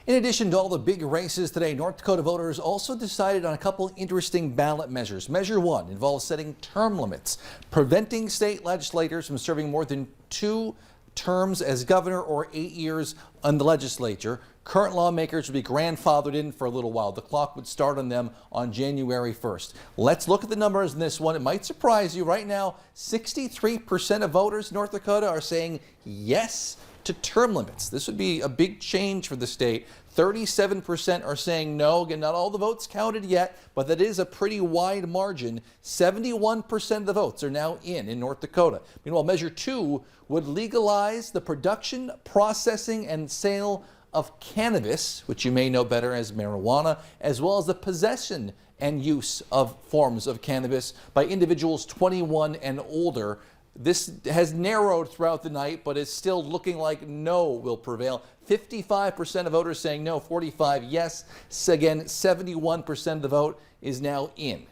In addition to all the big races today, North Dakota voters also decided on a couple interesting ballot measures. Measure 1 involves setting term limits, preventing state legislators from serving more than 2 terms as governor or 8 years on the legislature. Current lawmakers would be grandfathered in for a little while. The clock would start on them on January 1st. Let's look at the numbers in this one. It might surprise you. Right now, 63% of voters in North Dakota are saying yes to term limits. This would be a big change for the state. 37% are saying no. Again, not all the votes counted yet, but that is a pretty wide margin. 71% of the votes are now in North Dakota. Meanwhile, Measure 2 would legalize the production, processing, and sale of cannabis, which you may know better as marijuana, as well as the possession and use of forms of cannabis by individuals 21 and older. This has narrowed throughout the night, but it's still looking like no will prevail. 55% of voters saying no, 45 yes. Again, 71% of the vote is now in.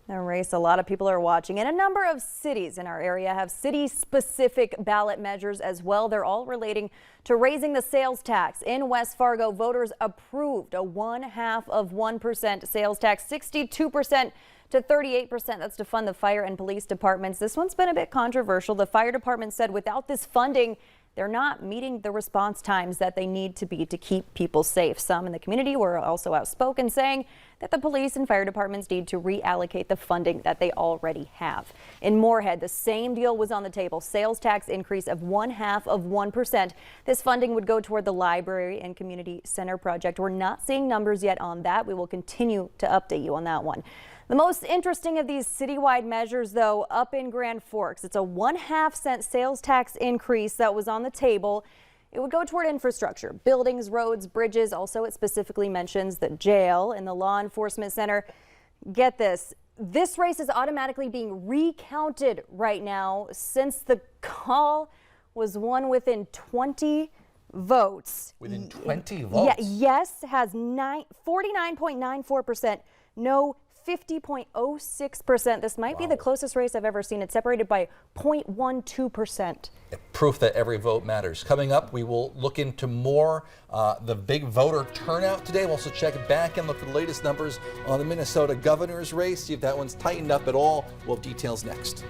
A race a lot of people are watching, and a number of cities in our area have city-specific ballot measures as well. They're all relating to raising the sales tax. In West Fargo, voters approved a 0.5% sales tax, 62% to 38%. That's to fund the fire and police departments. This one's been a bit controversial. The fire department said without this funding, they're not meeting the response times that they need to be to keep people safe. Some in the community were also outspoken, saying that the police and fire departments need to reallocate the funding that they already have. In Moorhead, the same deal was on the table. Sales tax increase of 0.5%. This funding would go toward the library and community center project. We're not seeing numbers yet on that. We will continue to update you on that one. The most interesting of these citywide measures, though, up in Grand Forks. It's a 1/2-cent sales tax increase that was on the table. It would go toward infrastructure, buildings, roads, bridges. Also, it specifically mentions the jail and the law enforcement center. Get this. This race is automatically being recounted right now since the call was won within 20 votes. Within 20 votes? Yeah, yes has 49.94%. No, 50.06%. This might be the closest race I've ever seen. It's separated by 0.12%. Proof that every vote matters. Coming up, we will look into more the big voter turnout today. We'll also check back and look at the latest numbers on the Minnesota governor's race, see if that one's tightened up at all. We'll have details next.